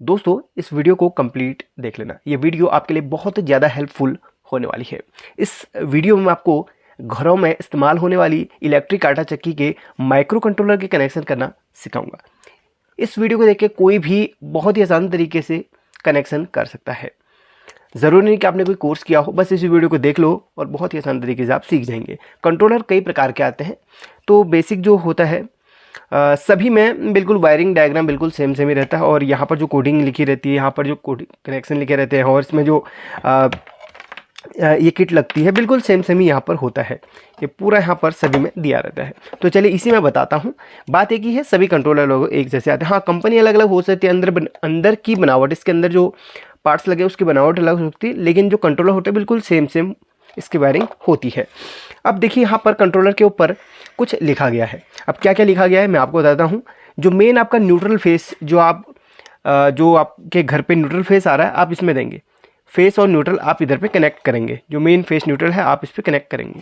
दोस्तों इस वीडियो को कंप्लीट देख लेना। ये वीडियो आपके लिए बहुत ज़्यादा हेल्पफुल होने वाली है। इस वीडियो में मैं आपको घरों में इस्तेमाल होने वाली इलेक्ट्रिक आटा चक्की के माइक्रो कंट्रोलर के कनेक्शन करना सिखाऊंगा। इस वीडियो को देख के कोई भी बहुत ही आसान तरीके से कनेक्शन कर सकता है। ज़रूरी नहीं कि आपने कोई कोर्स किया हो, बस इस वीडियो को देख लो और बहुत ही आसान तरीके से आप सीख जाएंगे। कंट्रोलर कई प्रकार के आते हैं, तो बेसिक जो होता है सभी में बिल्कुल वायरिंग डायग्राम बिल्कुल सेम ही रहता है। और यहाँ पर जो कोडिंग लिखी रहती है, यहाँ पर जो कनेक्शन लिखे रहते हैं और इसमें जो ये किट लगती है बिल्कुल सेम ही यहाँ पर होता है। ये पूरा यहाँ पर सभी में दिया रहता है। तो चलिए इसी में बताता हूँ। बात एक ही है, सभी कंट्रोलर लोग एक जैसे आते हैं। हाँ, कंपनी अलग अलग हो सकती है, अंदर की बनावट, इसके अंदर जो पार्ट्स लगे उसकी बनावट अलग हो सकती है, लेकिन जो कंट्रोलर होते हैं बिल्कुल सेम इसकी वायरिंग होती है। अब देखिए यहाँ पर कंट्रोलर के ऊपर कुछ लिखा गया है। अब क्या क्या लिखा गया है मैं आपको बताता हूँ। जो मेन आपका न्यूट्रल फेस, जो आपके घर पे न्यूट्रल फेस आ रहा है, आप इसमें देंगे। फेस और न्यूट्रल आप इधर पे कनेक्ट करेंगे। जो मेन फेस न्यूट्रल है आप इस पर कनेक्ट करेंगे।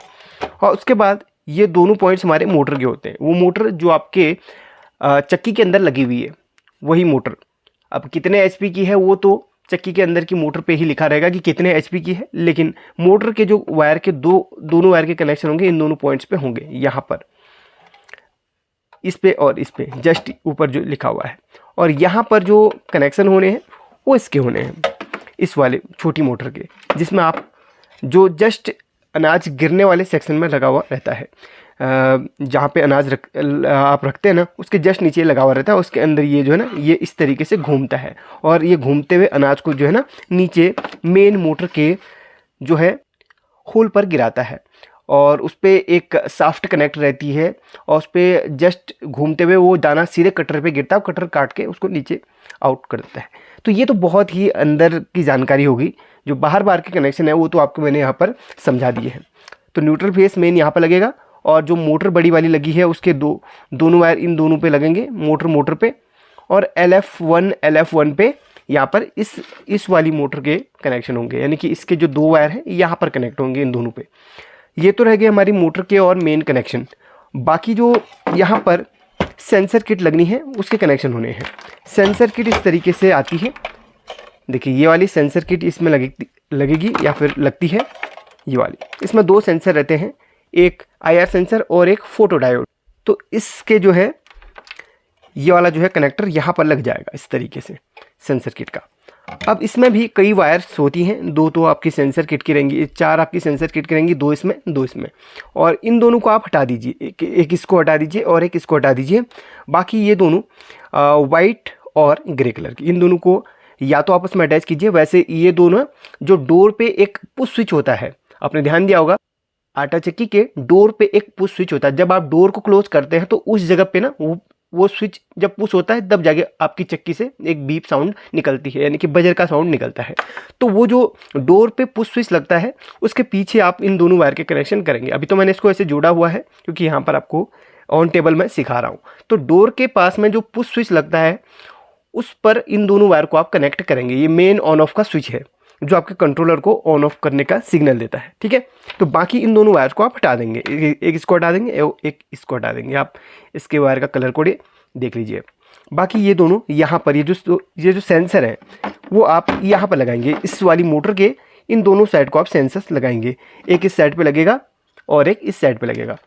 और उसके बाद ये दोनों पॉइंट्स हमारे मोटर के होते हैं। वो मोटर जो आपके चक्की के अंदर लगी हुई है वही मोटर। अब कितने HP की है वो तो चक्की के अंदर की मोटर पे ही लिखा रहेगा कि कितने HP की है, लेकिन मोटर के जो वायर के दोनों वायर के कनेक्शन होंगे इन दोनों पॉइंट्स पे होंगे। यहाँ पर इस पे और इस पे जस्ट ऊपर जो लिखा हुआ है। और यहाँ पर जो कनेक्शन होने हैं वो इसके होने हैं, इस वाले छोटी मोटर के, जिसमें आप जो जस्ट अनाज गिरने वाले सेक्शन में लगा हुआ रहता है। जहाँ पे अनाज आप रखते हैं ना, उसके जस्ट नीचे लगा हुआ रहता है। उसके अंदर ये जो है ना, ये इस तरीके से घूमता है और ये घूमते हुए अनाज को जो है ना नीचे मेन मोटर के जो है होल पर गिराता है। और उस पर एक साफ्ट कनेक्ट रहती है और उस पर जस्ट घूमते हुए वो दाना सीधे कटर पे गिरता है। कटर काट के उसको नीचे आउट कर देता है। तो ये तो बहुत ही अंदर की जानकारी होगी। जो बाहर के कनेक्शन है वो तो आपको मैंने यहाँ पर समझा दिए हैं। तो न्यूट्रल फेस मेन यहाँ पर लगेगा और जो मोटर बड़ी वाली लगी है उसके दोनों वायर इन दोनों पे लगेंगे, मोटर पे। और LF1 पे यहाँ पर इस वाली मोटर के कनेक्शन होंगे, यानी कि इसके जो दो वायर हैं यहाँ पर कनेक्ट होंगे इन दोनों पे। ये तो रह गए हमारी मोटर के और मेन कनेक्शन। बाकी जो यहाँ पर सेंसर किट लगनी है उसके कनेक्शन होने हैं। सेंसर किट इस तरीके से आती है। देखिए ये वाली सेंसर किट इसमें लगेगी या फिर लगती है ये वाली। इसमें दो सेंसर रहते हैं, एक IR सेंसर और एक फोटो डायोड। तो इसके जो है ये वाला जो है कनेक्टर यहाँ पर लग जाएगा इस तरीके से सेंसर किट का। अब इसमें भी कई वायर्स होती हैं, दो तो आपकी सेंसर किट की रहेंगी, चार आपकी सेंसर किट की रहेंगी, दो इसमें। और इन दोनों को आप हटा दीजिए, एक इसको हटा दीजिए और एक इसको हटा दीजिए। बाकी ये दोनों वाइट और ग्रे कलर की, इन दोनों को या तो आपस में अटैच कीजिए। वैसे ये दोनों जो डोर पे एक पुश स्विच होता है, आपने ध्यान दिया होगा, आटा चक्की के डोर पे एक पुश स्विच होता है। जब आप डोर को क्लोज करते हैं तो उस जगह पे ना वो स्विच जब पुश होता है तब जाके आपकी चक्की से एक बीप साउंड निकलती है, यानी कि बजर का साउंड निकलता है। तो वो जो डोर पे पुश स्विच लगता है उसके पीछे आप इन दोनों वायर के कनेक्शन करेंगे। अभी तो मैंने इसको ऐसे जोड़ा हुआ है क्योंकि यहाँ पर आपको ऑन टेबल में सिखा रहा हूँ। तो डोर के पास में जो पुश स्विच लगता है उस पर इन दोनों वायर को आप कनेक्ट करेंगे। ये मेन ऑन ऑफ का स्विच है जो आपके कंट्रोलर को ऑन ऑफ करने का सिग्नल देता है, ठीक है। तो बाकी इन दोनों वायर को आप हटा देंगे, एक इसको हटा देंगे, एक इसको हटा देंगे। आप इसके वायर का कलर कोड देख लीजिए। बाकी ये दोनों यहाँ पर ये जो सेंसर है वो आप यहाँ पर लगाएंगे। इस वाली मोटर के इन दोनों साइड को आप सेंसर्स लगाएंगे, एक इस साइड पे लगेगा और एक इस साइड पे लगेगा।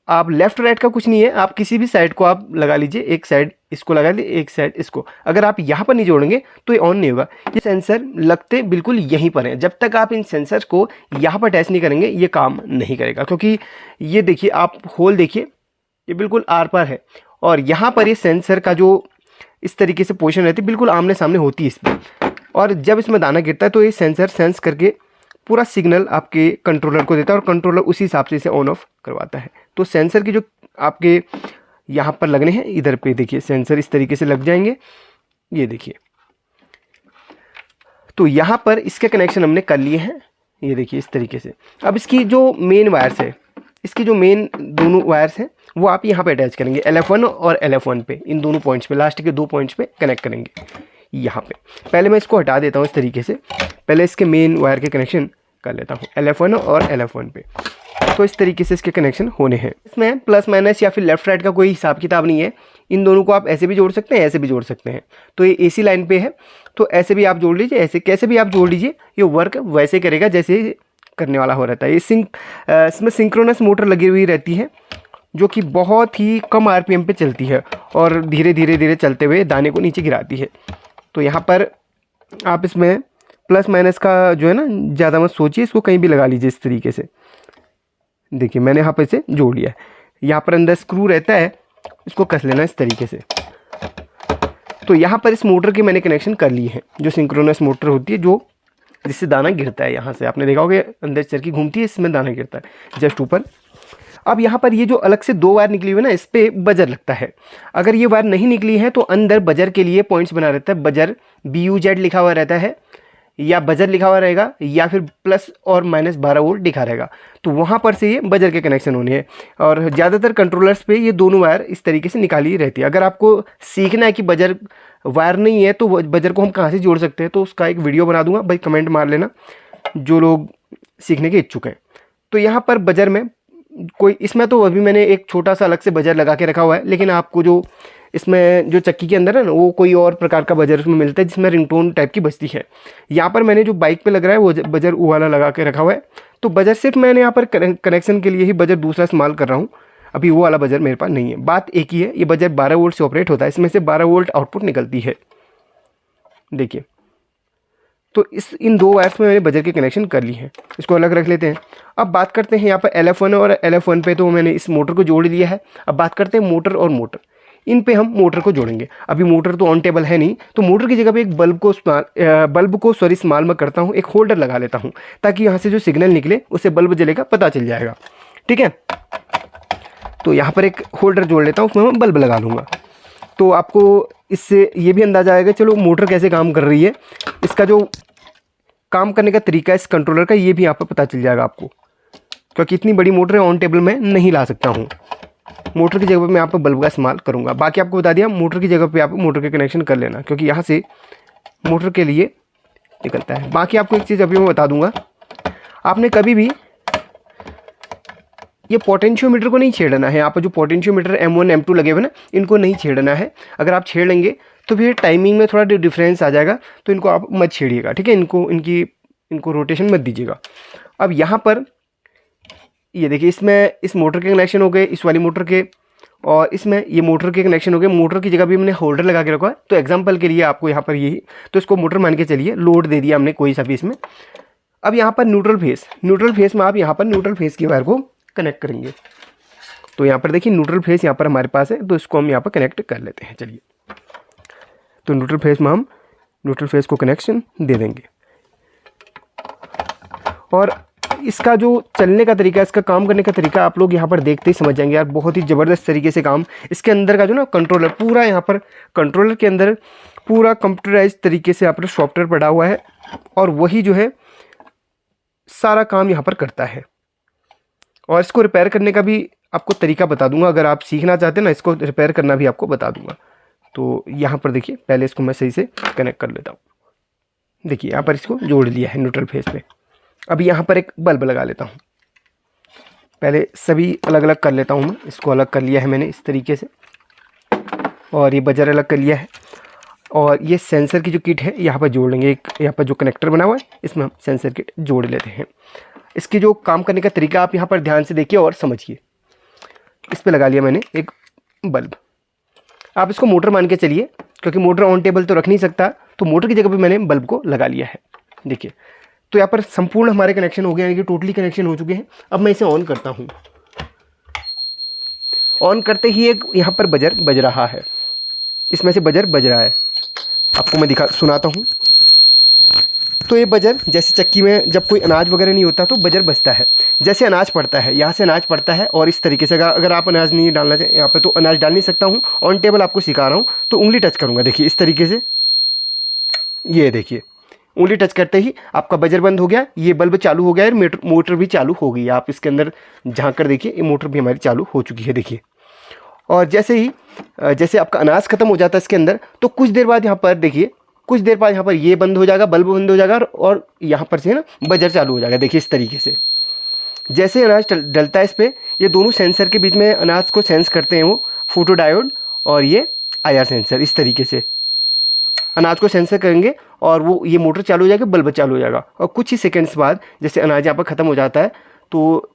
आप लेफ्ट राइट का कुछ नहीं है, आप किसी भी साइड को आप लगा लीजिए। एक साइड इसको लगा लीजिए, एक साइड इसको। अगर आप यहाँ पर नहीं जोड़ेंगे तो ये ऑन नहीं होगा। ये सेंसर लगते बिल्कुल यहीं पर हैं। जब तक आप इन सेंसर्स को यहाँ पर अटैच नहीं करेंगे ये काम नहीं करेगा, क्योंकि ये देखिए आप होल देखिए, ये बिल्कुल आर पार है। और यहाँ पर ये सेंसर का जो इस तरीके से पोजीशन रहती है बिल्कुल आमने सामने होती है इसमें। और जब इसमें दाना गिरता है तो ये सेंसर सेंस करके पूरा सिग्नल आपके कंट्रोलर को देता है और कंट्रोलर उसी हिसाब से इसे ऑन ऑफ करवाता है। तो सेंसर की जो आपके यहाँ पर लगने हैं, इधर पे देखिए सेंसर इस तरीके से लग जाएंगे, ये देखिए। तो यहाँ पर इसके कनेक्शन हमने कर लिए हैं, ये देखिए इस तरीके से। अब इसकी जो मेन वायर्स है, इसकी जो मेन दोनों वायर्स हैं वो आप यहाँ पे अटैच करेंगे, LF1 और LF1 पे, इन दोनों पॉइंट्स पे, लास्ट के दो पॉइंट्स पे कनेक्ट करेंगे यहाँ पे। पहले मैं इसको हटा देता हूँ इस तरीके से। पहले इसके मेन वायर के कनेक्शन कर लेता हूँ LF1 और LF1 पे। तो इस तरीके से इसके कनेक्शन होने हैं। इसमें प्लस माइनस या फिर लेफ्ट राइट का कोई हिसाब किताब नहीं है। इन दोनों को आप ऐसे भी जोड़ सकते हैं, ऐसे भी जोड़ सकते हैं। तो ये AC लाइन पे है, तो ऐसे भी आप जोड़ लीजिए, ऐसे कैसे भी आप जोड़ लीजिए, ये वर्क वैसे करेगा जैसे करने वाला हो रहता है। ये इसमें सिंक्रोनस मोटर लगी हुई रहती है, जो कि बहुत ही कम RPM पे चलती है और धीरे धीरे धीरे चलते हुए दाने को नीचे गिराती है। तो यहाँ पर आप इसमें प्लस माइनस का जो है ना, ज़्यादा मत सोचिए, इसको कहीं भी लगा लीजिए इस तरीके से। देखिए मैंने यहाँ पर इसे जोड़ लिया है। यहाँ पर अंदर स्क्रू रहता है, इसको कस लेना इस तरीके से। तो यहाँ पर इस मोटर के मैंने कनेक्शन कर लिए हैं, जो सिंक्रोनस मोटर होती है, जो जिससे दाना गिरता है। यहाँ से आपने देखा होगा अंदर चरखी घूमती है, इसमें दाना गिरता है जस्ट ऊपर। अब यहाँ पर ये जो अलग से 2 वायर निकली हुई है ना, इस पर बजर लगता है। अगर ये वायर नहीं निकली है तो अंदर बजर के लिए पॉइंट्स बना रहता है, बजर BUZ लिखा हुआ रहता है, या बजर लिखा हुआ रहेगा, या फिर प्लस और माइनस 12 वोल्ट दिखा रहेगा। तो वहाँ पर से ये बजर के कनेक्शन होने हैं। और ज़्यादातर कंट्रोलर्स पे ये दोनों वायर इस तरीके से निकाली रहती है। अगर आपको सीखना है कि बजर वायर नहीं है तो बजर को हम कहाँ से जोड़ सकते हैं, तो उसका एक वीडियो बना दूंगा, भाई कमेंट मार लेना जो लोग सीखने के इच्छुक हैं। तो यहाँ पर बजर में कोई, इसमें तो अभी मैंने एक छोटा सा अलग से बजर लगा के रखा हुआ है, लेकिन आपको जो इसमें जो चक्की के अंदर है ना, वो कोई और प्रकार का बजर उसमें मिलता है जिसमें रिंगटोन टाइप की बजती है। यहाँ पर मैंने जो बाइक पे लग रहा है वो बजर वो वाला लगा के रखा हुआ है। तो बजर सिर्फ मैंने यहाँ पर कनेक्शन के लिए ही बजर दूसरा इस्तेमाल कर रहा हूँ, अभी वो वाला बजर मेरे पास नहीं है। बात एक ही है, ये बजर 12 वोल्ट से ऑपरेट होता है, इसमें से 12 वोल्ट आउटपुट निकलती है। देखिए, तो इन 2 वायर्स में मैंने बजर के कनेक्शन कर ली है, इसको अलग रख लेते हैं। अब बात करते हैं यहाँ पर LF1 और LF1 पे, तो मैंने इस मोटर को जोड़ लिया है। अब बात करते हैं मोटर और मोटर, इन पे हम मोटर को जोड़ेंगे। अभी मोटर तो ऑन टेबल है नहीं, तो मोटर की जगह पे एक बल्ब को इस्तेमाल मैं करता हूँ, एक होल्डर लगा लेता हूँ, ताकि यहाँ से जो सिग्नल निकले उससे बल्ब जलेगा पता चल जाएगा। ठीक है, तो यहाँ पर एक होल्डर जोड़ लेता हूँ, उसमें मैं बल्ब लगा लूँगा। तो आपको इससे ये भी अंदाज़ा आएगा चलो मोटर कैसे काम कर रही है, इसका जो काम करने का तरीका है इस कंट्रोलर का, ये भी यहाँ पर पता चल जाएगा आपको। क्योंकि इतनी बड़ी मोटर ऑन टेबल में नहीं ला सकता हूँ, मोटर की जगह पे मैं यहाँ पर बल्ब का इस्तेमाल करूँगा। बाकी आपको बता दिया, मोटर की जगह पे आप मोटर के कनेक्शन कर लेना, क्योंकि यहाँ से मोटर के लिए निकलता है। बाकी आपको एक चीज़ अभी मैं बता दूँगा, आपने कभी भी ये पोटेंशियोमीटर को नहीं छेड़ना है। यहाँ पर जो पोटेंशियोमीटर M1 M2 लगे हुए ना, इनको नहीं छेड़ना है। अगर आप छेड़ लेंगे तो फिर टाइमिंग में थोड़ा डिफरेंस आ जाएगा, तो इनको आप मत छेड़िएगा। ठीक है, इनको रोटेशन मत दीजिएगा। अब यहाँ पर ये देखिए, इसमें इस मोटर के कनेक्शन हो गए, इस वाली मोटर के, और इसमें ये मोटर के कनेक्शन हो गए। मोटर की जगह भी मैंने होल्डर लगा के रखा है, तो एग्जांपल के लिए आपको यहाँ पर यही, तो इसको मोटर मान के चलिए, लोड दे दिया हमने कोई सा भी इसमें। अब यहाँ पर न्यूट्रल फेस में आप यहाँ पर न्यूट्रल फेस की वायर को कनेक्ट करेंगे। तो यहाँ पर देखिए न्यूट्रल फेस यहाँ पर हमारे पास है, तो इसको हम यहाँ पर कनेक्ट कर लेते हैं। चलिए, तो न्यूट्रल फेस में हम न्यूट्रल फेस को कनेक्शन दे देंगे। और इसका जो चलने का तरीका, इसका काम करने का तरीका आप लोग यहाँ पर देखते ही समझ जाएंगे यार, बहुत ही ज़बरदस्त तरीके से काम। इसके अंदर का जो ना कंट्रोलर, पूरा यहाँ पर कंट्रोलर के अंदर पूरा कंप्यूटराइज तरीके से यहाँ पर सॉफ्टवेयर पड़ा हुआ है, और वही जो है सारा काम यहाँ पर करता है। और इसको रिपेयर करने का भी आपको तरीका बता दूंगा, अगर आप सीखना चाहते हैं ना, इसको रिपेयर करना भी आपको बता दूंगा। तो यहाँ पर देखिए, पहले इसको मैं सही से कनेक्ट कर लेता हूँ। देखिए यहाँ पर इसको जोड़ लिया है न्यूट्रल फेस पे। अभी यहाँ पर एक बल्ब लगा लेता हूँ, पहले सभी अलग अलग कर लेता हूँ मैं। इसको अलग कर लिया है मैंने इस तरीके से, और ये बजर अलग कर लिया है। और ये सेंसर की जो किट है यहाँ पर जोड़ लेंगे। एक यहाँ पर जो कनेक्टर बना हुआ है, इसमें हम सेंसर किट जोड़ लेते हैं। इसकी जो काम करने का तरीका आप यहाँ पर ध्यान से देखिए और समझिए। इस पर लगा लिया मैंने एक बल्ब। आप इसको मोटर मान के चलिए, क्योंकि मोटर ऑन टेबल तो रख नहीं सकता, तो मोटर की जगह पे मैंने बल्ब को लगा लिया है। देखिए, तो यहाँ पर संपूर्ण हमारे कनेक्शन हो गए, यानी कि टोटली कनेक्शन हो चुके हैं। अब मैं इसे ऑन करता हूँ। ऑन करते ही एक यहाँ पर बजर बज रहा है, इसमें से बजर बज रहा है, आपको मैं सुनाता हूँ। तो ये बजर, जैसे चक्की में जब कोई अनाज वगैरह नहीं होता तो बजर बजता है। जैसे अनाज पड़ता है, यहाँ से अनाज पड़ता है, और इस तरीके से अगर आप अनाज नहीं डालना चाहिए यहाँ पे, तो अनाज डाल नहीं सकता हूँ। ऑन टेबल आपको सिखा रहा हूँ, तो उंगली टच करूँगा। देखिए इस तरीके से, ये देखिए उंगली टच करते ही आपका बजर बंद हो गया, ये बल्ब चालू हो गया है, मोटर भी चालू हो गई। आप इसके अंदर झाँक कर देखिए, ये मोटर भी हमारी चालू हो चुकी है। देखिए, और जैसे आपका अनाज खत्म हो जाता है इसके अंदर, तो कुछ देर बाद यहाँ पर देखिए, कुछ देर बाद यहाँ पर ये बंद हो जाएगा, बल्ब बंद हो जाएगा, और यहाँ पर से ना बजर चालू हो जाएगा। देखिए इस तरीके से, जैसे अनाज डलता है इस पर, ये दोनों सेंसर के बीच में अनाज को सेंस करते हैं, वो फोटो डायोड और ये IR सेंसर। इस तरीके से अनाज को सेंसर करेंगे और वो ये मोटर चालू हो जाएगी, बल्ब चालू हो जाएगा। और कुछ ही सेकंड्स बाद जैसे अनाज यहाँ पर ख़त्म हो जाता है तो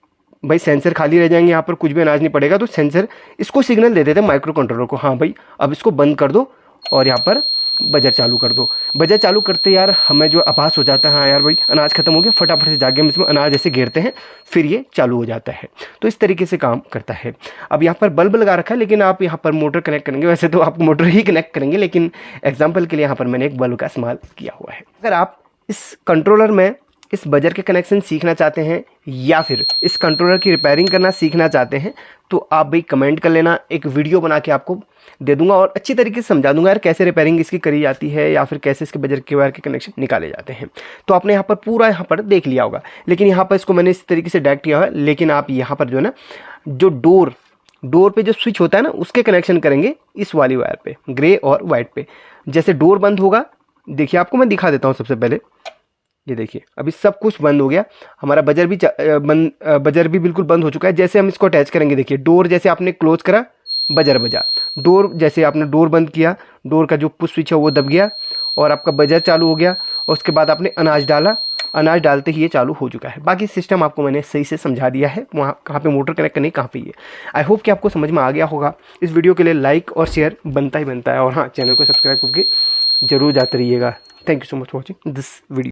भाई सेंसर खाली रह जाएंगे, यहाँ पर कुछ भी अनाज नहीं पड़ेगा। तो सेंसर इसको सिग्नल दे देते हैं माइक्रो कंट्रोलर को, हाँ भाई अब इसको बंद कर दो और यहाँ पर बजर चालू कर दो। बजर चालू करते यार हमें जो आभास हो जाता है, हाँ यार भाई अनाज खत्म हो गया, फटाफट से जाके हम इसमें अनाज ऐसे घेरते हैं, फिर ये चालू हो जाता है। तो इस तरीके से काम करता है। अब यहाँ पर बल्ब लगा रखा है, लेकिन आप यहाँ पर मोटर कनेक्ट करेंगे, वैसे तो आप मोटर ही कनेक्ट करेंगे, लेकिन एग्जाम्पल के लिए यहाँ पर मैंने एक बल्ब का इस्तेमाल किया हुआ है। अगर आप इस कंट्रोलर में इस बजर के कनेक्शन सीखना चाहते हैं या फिर इस कंट्रोलर की रिपेयरिंग करना सीखना चाहते हैं तो आप भाई कमेंट कर लेना, एक वीडियो बना के आपको दे दूंगा और अच्छी तरीके से समझा दूंगा यार कैसे रिपेयरिंग इसकी करी जाती है या फिर कैसे इसके बजर के वायर के कनेक्शन निकाले जाते हैं। तो आपने यहाँ पर पूरा यहाँ पर देख लिया होगा, लेकिन यहाँ पर इसको मैंने इस तरीके से डायरेक्ट किया हुआ है। लेकिन आप यहाँ पर जो है ना, जो डोर पे जो स्विच होता है ना, उसके कनेक्शन करेंगे इस वाली वायर पे, ग्रे और वाइट पे। जैसे डोर बंद होगा, देखिए आपको मैं दिखा देता हूँ। सबसे पहले ये देखिए अभी सब कुछ बंद हो गया, हमारा बजर भी बिल्कुल बंद हो चुका है। जैसे हम इसको अटैच करेंगे, देखिए डोर जैसे आपने क्लोज करा, बजर बजा। डोर जैसे आपने डोर बंद किया, डोर का जो पुश स्विच है वो दब गया और आपका बजर चालू हो गया। और उसके बाद आपने अनाज डाला, अनाज डालते ही ये चालू हो चुका है। बाकी सिस्टम आपको मैंने सही से समझा दिया है, वहाँ कहाँ पे मोटर कनेक्ट करनी, कहाँ पे ये। आई होप कि आपको समझ में आ गया होगा। इस वीडियो के लिए लाइक और शेयर बनता ही बनता है, और हाँ चैनल को सब्सक्राइब करके जरूर जाते रहिएगा। Thank you so much for watching this video.